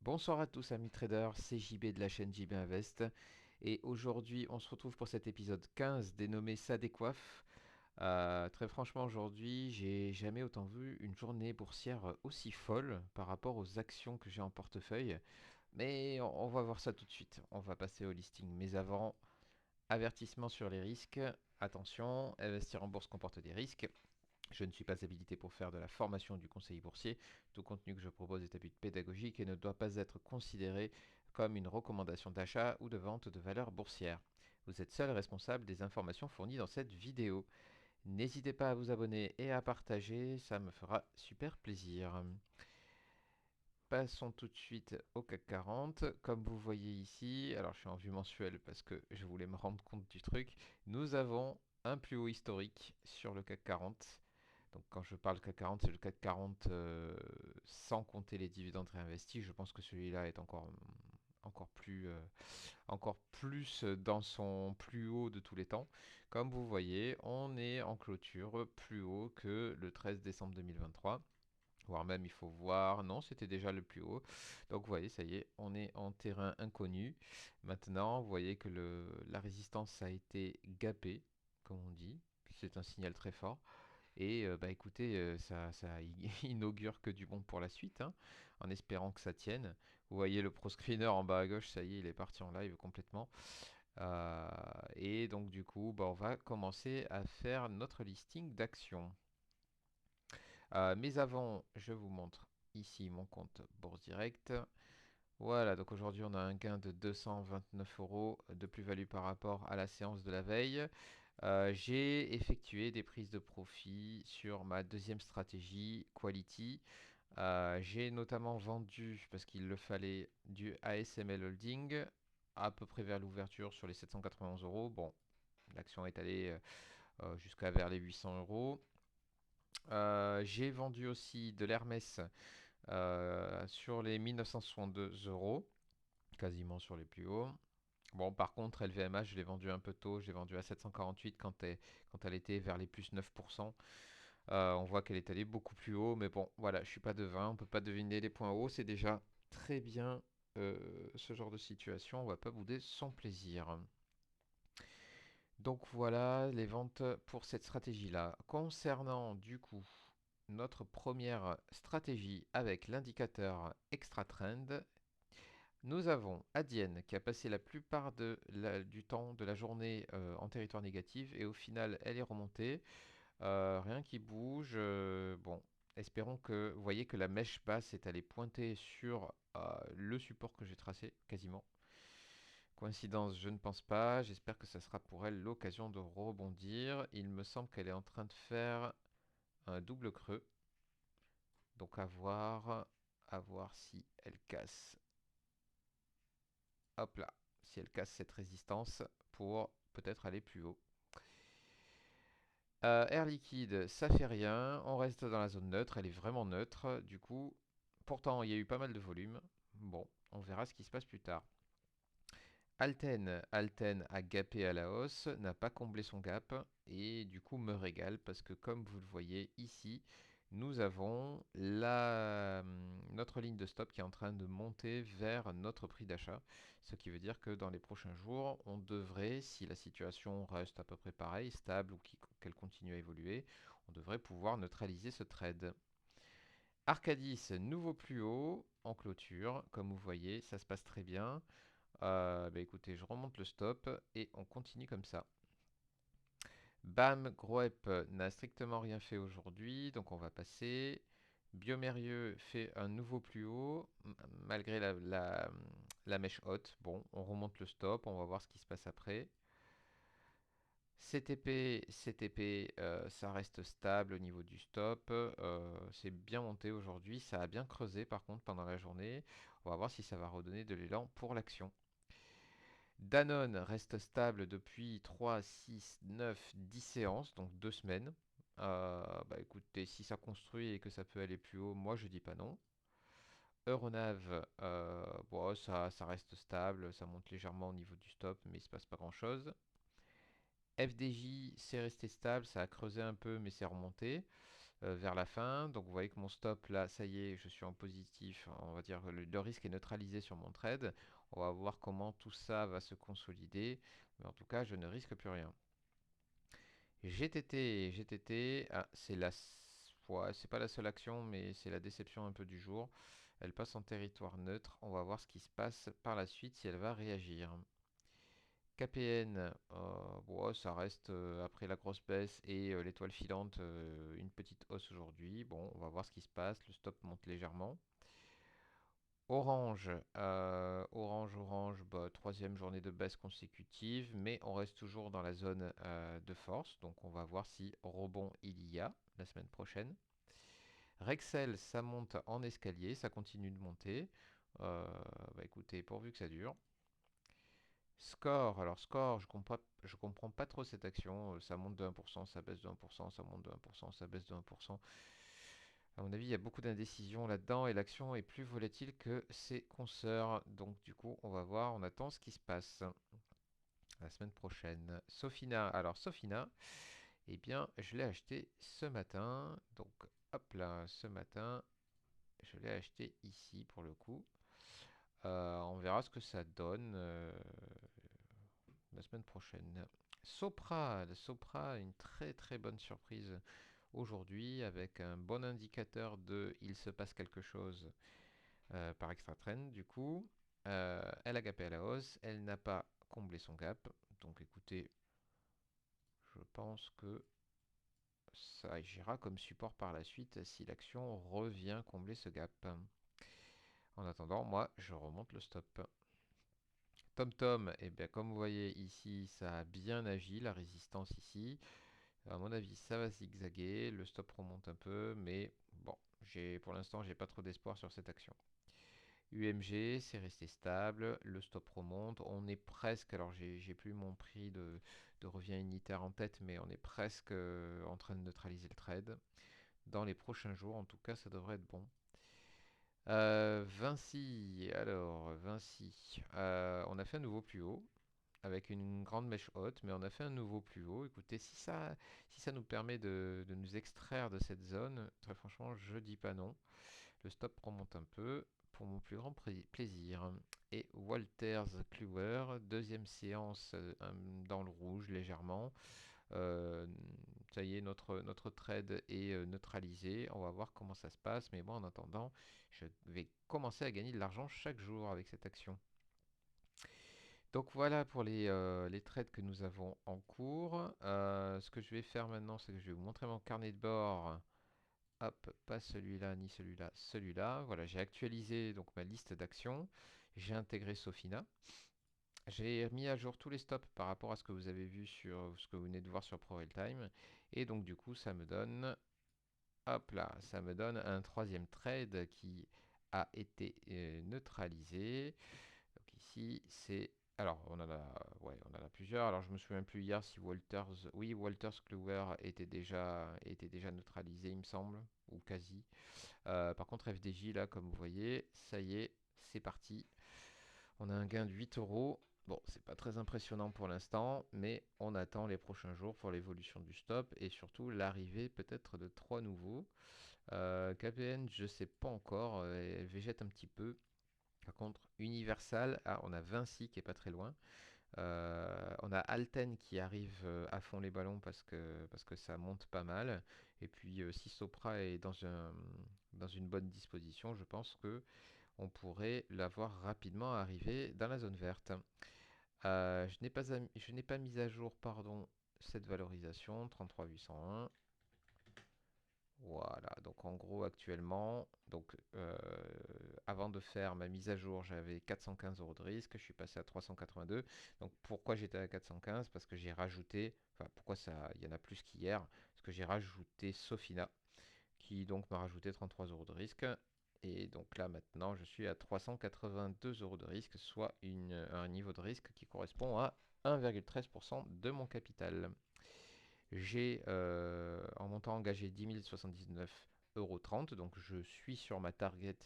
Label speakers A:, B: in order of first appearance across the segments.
A: Bonsoir à tous amis traders, c'est JB de la chaîne JB Invest et aujourd'hui on se retrouve pour cet épisode 15 dénommé Ça décoiffe. Très franchement aujourd'hui j'ai jamais autant vu une journée boursière aussi folle par rapport aux actions que j'ai en portefeuille, mais on va voir ça tout de suite, on va passer au listing. Mais avant, avertissement sur les risques, attention, investir en bourse comporte des risques. Je ne suis pas habilité pour faire de la formation du conseil boursier. Tout contenu que je propose est à but pédagogique et ne doit pas être considéré comme une recommandation d'achat ou de vente de valeurs boursières. Vous êtes seul responsable des informations fournies dans cette vidéo. N'hésitez pas à vous abonner et à partager, ça me fera super plaisir. Passons tout de suite au CAC 40. Comme vous voyez ici, alors je suis en vue mensuelle parce que je voulais me rendre compte du truc, nous avons un plus haut historique sur le CAC 40. Donc quand je parle CAC 40, c'est le CAC 40 sans compter les dividendes réinvestis. Je pense que celui-là est encore plus dans son plus haut de tous les temps. Comme vous voyez, on est en clôture plus haut que le 13 décembre 2023. Voire même, il faut voir, non, c'était déjà le plus haut. Donc vous voyez, ça y est, on est en terrain inconnu. Maintenant, vous voyez que la résistance a été gapée, comme on dit. C'est un signal très fort. Et bah écoutez, ça inaugure que du bon pour la suite, hein, en espérant que ça tienne. Vous voyez le pro screener en bas à gauche, ça y est, il est parti en live complètement. Et donc du coup, bah, on va commencer à faire notre listing d'actions. Mais avant, je vous montre ici mon compte Bourse Direct. Voilà, donc aujourd'hui on a un gain de 229 euros de plus-value par rapport à la séance de la veille. J'ai effectué des prises de profit sur ma deuxième stratégie, Quality. J'ai notamment vendu, parce qu'il le fallait, du ASML Holding, à peu près vers l'ouverture sur les 791 euros. Bon, l'action est allée jusqu'à vers les 800 euros. J'ai vendu aussi de l'Hermès sur les 1962 euros, quasiment sur les plus hauts. Bon, par contre, LVMH, je l'ai vendu un peu tôt. J'ai vendu à 748 quand elle était vers les plus 9%. On voit qu'elle est allée beaucoup plus haut, mais bon, voilà, je suis pas devin. On peut pas deviner les points hauts. C'est déjà très bien ce genre de situation. On va pas bouder son plaisir. Donc voilà les ventes pour cette stratégie-là. Concernant du coup notre première stratégie avec l'indicateur Extra Trend, nous avons Adienne qui a passé la plupart du temps de la journée en territoire négatif et au final elle est remontée. Rien qui bouge. Bon, espérons que vous voyez que la mèche basse est allée pointer sur le support que j'ai tracé quasiment. Coïncidence, je ne pense pas. J'espère que ça sera pour elle l'occasion de rebondir. Il me semble qu'elle est en train de faire un double creux. Donc à voir si elle casse. Hop là, si elle casse cette résistance pour peut-être aller plus haut. Air liquide, ça fait rien. On reste dans la zone neutre. Elle est vraiment neutre. Du coup, pourtant, il y a eu pas mal de volume. Bon, on verra ce qui se passe plus tard. Alten a gapé à la hausse, n'a pas comblé son gap et du coup me régale parce que comme vous le voyez ici, nous avons notre ligne de stop qui est en train de monter vers notre prix d'achat. Ce qui veut dire que dans les prochains jours, on devrait, si la situation reste à peu près pareille, stable ou qu'elle continue à évoluer, on devrait pouvoir neutraliser ce trade. Arcadis, nouveau plus haut en clôture. Comme vous voyez, ça se passe très bien. Bah écoutez, je remonte le stop et on continue comme ça. Bam, Groep n'a strictement rien fait aujourd'hui, donc on va passer. Biomérieux fait un nouveau plus haut, malgré la mèche haute. Bon, on remonte le stop, on va voir ce qui se passe après. CTP, ça reste stable au niveau du stop. C'est bien monté aujourd'hui, ça a bien creusé par contre pendant la journée. On va voir si ça va redonner de l'élan pour l'action. Danone reste stable depuis 3, 6, 9, 10 séances, donc 2 semaines. Bah écoutez, si ça construit et que ça peut aller plus haut, moi je dis pas non. Euronav, bon, ça reste stable, ça monte légèrement au niveau du stop, mais il se passe pas grand-chose. FDJ, c'est resté stable, ça a creusé un peu, mais c'est remonté. vers la fin. Donc vous voyez que mon stop là, ça y est, je suis en positif. On va dire que le risque est neutralisé sur mon trade. On va voir comment tout ça va se consolider. Mais en tout cas, je ne risque plus rien. GTT, ah, ouais, c'est pas la seule action, mais c'est la déception un peu du jour. Elle passe en territoire neutre. On va voir ce qui se passe par la suite si elle va réagir. KPN, bon, ça reste après la grosse baisse et l'étoile filante, une petite hausse aujourd'hui. Bon, on va voir ce qui se passe. Le stop monte légèrement. Orange, Orange, bah, troisième journée de baisse consécutive, mais on reste toujours dans la zone de force. Donc on va voir si rebond il y a la semaine prochaine. Rexel, ça monte en escalier, ça continue de monter. Bah écoutez, pourvu que ça dure. Score, alors Score, je comprends pas trop cette action. Ça monte de 1%, ça baisse de 1%, ça monte de 1%, ça baisse de 1%. À mon avis, il y a beaucoup d'indécision là-dedans et l'action est plus volatile que ses consoeurs. Donc du coup, on va voir, on attend ce qui se passe la semaine prochaine. Sofina, alors Sofina, eh bien, je l'ai acheté ce matin. Donc hop là, ce matin, je l'ai acheté ici pour le coup. On verra ce que ça donne la semaine prochaine. Sopra, une très très bonne surprise aujourd'hui avec un bon indicateur de il se passe quelque chose par extra trend du coup. Elle a gapé à la hausse, elle n'a pas comblé son gap. Donc écoutez, je pense que ça agira comme support par la suite si l'action revient combler ce gap. En attendant, moi je remonte le stop. TomTom, et bien comme vous voyez ici, ça a bien agi, la résistance ici. À mon avis, ça va zigzaguer, le stop remonte un peu, mais bon, pour l'instant, j'ai pas trop d'espoir sur cette action. UMG, c'est resté stable, le stop remonte, on est presque, alors j'ai plus mon prix de revient unitaire en tête, mais on est presque en train de neutraliser le trade. Dans les prochains jours, en tout cas, ça devrait être bon. Vinci, alors Vinci, on a fait un nouveau plus haut avec une grande mèche haute, mais on a fait un nouveau plus haut. Écoutez, si ça nous permet de nous extraire de cette zone, très franchement, je dis pas non. Le stop remonte un peu pour mon plus grand plaisir. Et Walters Kluwer, deuxième séance dans le rouge légèrement. Euh, Ça y est, notre trade est neutralisé. On va voir comment ça se passe. Mais bon, en attendant, je vais commencer à gagner de l'argent chaque jour avec cette action. Donc voilà pour les trades que nous avons en cours. Ce que je vais faire maintenant, c'est que je vais vous montrer mon carnet de bord. Hop, pas celui-là ni celui-là, celui-là. Voilà, j'ai actualisé donc ma liste d'actions. J'ai intégré Sofina. J'ai mis à jour tous les stops par rapport à ce que vous avez vu sur ce que vous venez de voir sur ProRealTime. Et donc du coup, ça me donne, hop là, ça me donne un troisième trade qui a été neutralisé. Donc ici, c'est... Alors, on en a plusieurs. Alors, je me souviens plus hier si Walters... Oui, Walters Kluwer était déjà neutralisé, il me semble, ou quasi. Par contre, FDJ, là, comme vous voyez, ça y est, c'est parti. On a un gain de 8 euros. Bon, c'est pas très impressionnant pour l'instant, mais on attend les prochains jours pour l'évolution du stop et surtout l'arrivée peut-être de 3 nouveaux. KPN, je sais pas encore, elle végète un petit peu. Par contre, Universal, ah, on a Vinci qui est pas très loin. On a Alten qui arrive à fond les ballons parce que ça monte pas mal. Et puis, si Sopra est dans une bonne disposition, je pense que on pourrait l'avoir rapidement arrivé dans la zone verte. Je n'ai pas mis à jour, pardon, cette valorisation 33801. Voilà, donc en gros actuellement, donc avant de faire ma mise à jour, j'avais 415 euros de risque, je suis passé à 382. Donc pourquoi j'étais à 415? Parce que j'ai rajouté, enfin pourquoi ça, il y en a plus qu'hier, parce que j'ai rajouté Sofina, qui donc m'a rajouté 33 euros de risque. Et donc là maintenant, je suis à 382 euros de risque, soit un niveau de risque qui correspond à 1,13% de mon capital. J'ai en montant engagé 10 079,30 €, donc je suis sur ma target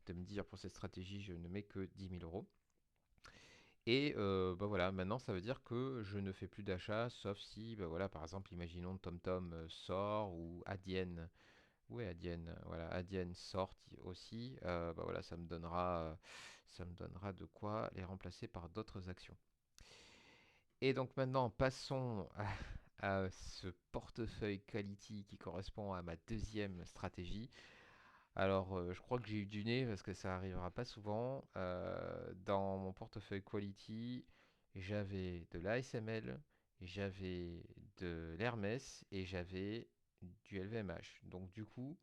A: de me dire pour cette stratégie, je ne mets que 10 000 euros. Et bah voilà, maintenant ça veut dire que je ne fais plus d'achat, sauf si, bah voilà, par exemple, imaginons TomTom sort ou Adyen Ouais, Adienne, voilà, Adienne sort aussi. Bah voilà, ça me donnera de quoi les remplacer par d'autres actions. Et donc maintenant, passons à ce portefeuille quality qui correspond à ma deuxième stratégie. Alors, je crois que j'ai eu du nez parce que ça arrivera pas souvent. Dans mon portefeuille quality, j'avais de l'ASML, j'avais de l'Hermès et j'avais du LVMH. Donc du coup,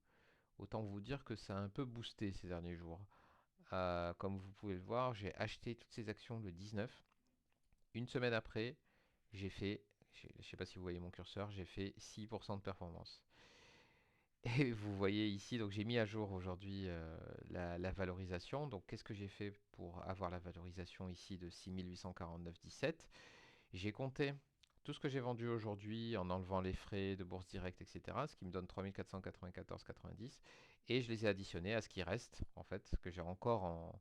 A: autant vous dire que ça a un peu boosté ces derniers jours. Comme vous pouvez le voir, j'ai acheté toutes ces actions le 19. Une semaine après, j'ai fait, je ne sais pas si vous voyez mon curseur, j'ai fait 6% de performance. Et vous voyez ici, donc j'ai mis à jour aujourd'hui la valorisation. Donc qu'est-ce que j'ai fait pour avoir la valorisation ici de 6 849,17? J'ai compté tout ce que j'ai vendu aujourd'hui en enlevant les frais de bourse directe, etc. Ce qui me donne 3 494,90. Et je les ai additionnés à ce qui reste, en fait, que j'ai encore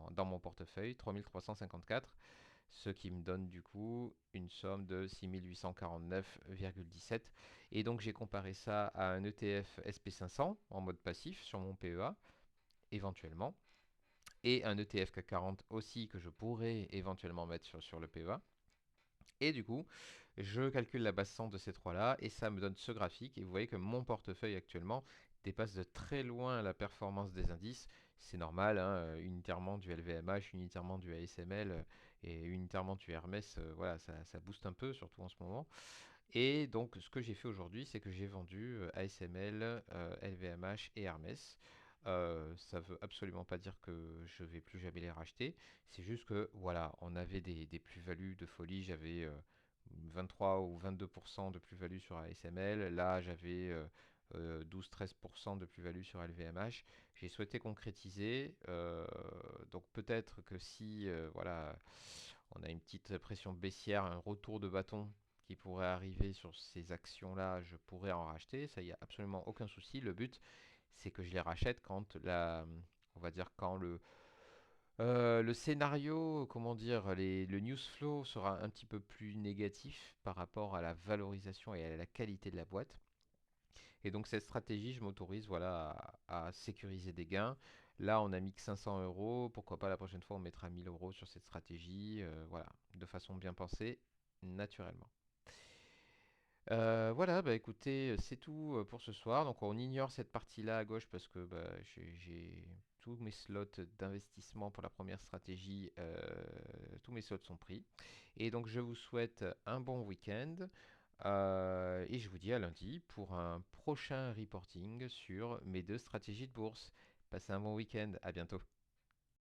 A: dans mon portefeuille, 3 354, ce qui me donne du coup une somme de 6 849,17. Et donc j'ai comparé ça à un ETF SP500 en mode passif sur mon PEA, éventuellement, et un ETF CAC 40 aussi que je pourrais éventuellement mettre sur le PEA. Et du coup, je calcule la base 100 de ces trois-là et ça me donne ce graphique. Et vous voyez que mon portefeuille actuellement dépasse de très loin la performance des indices. C'est normal, hein, unitairement du LVMH, unitairement du ASML et unitairement du Hermès. Voilà, ça booste un peu, surtout en ce moment. Et donc, ce que j'ai fait aujourd'hui, c'est que j'ai vendu ASML, LVMH et Hermès. Ça veut absolument pas dire que je vais plus jamais les racheter. C'est juste que, voilà, on avait des plus-values de folie. J'avais 23 ou 22% de plus-value sur ASML. Là, j'avais 12-13% de plus-value sur LVMH. J'ai souhaité concrétiser. Donc, peut-être que si, voilà, on a une petite pression baissière, un retour de bâton qui pourrait arriver sur ces actions-là, je pourrais en racheter. Ça, il n'y a absolument aucun souci. Le but, c'est que je les rachète quand on va dire quand le scénario, comment dire, le news flow sera un petit peu plus négatif par rapport à la valorisation et à la qualité de la boîte. Et donc cette stratégie, je m'autorise voilà, à sécuriser des gains. Là, on a mis que 500 euros. Pourquoi pas la prochaine fois, on mettra 1000 euros sur cette stratégie. Voilà, de façon bien pensée, naturellement. Voilà, bah écoutez, c'est tout pour ce soir. Donc on ignore cette partie-là à gauche parce que bah, j'ai tous mes slots d'investissement pour la première stratégie, tous mes slots sont pris. Et donc je vous souhaite un bon week-end et je vous dis à lundi pour un prochain reporting sur mes deux stratégies de bourse. Passez un bon week-end, à bientôt.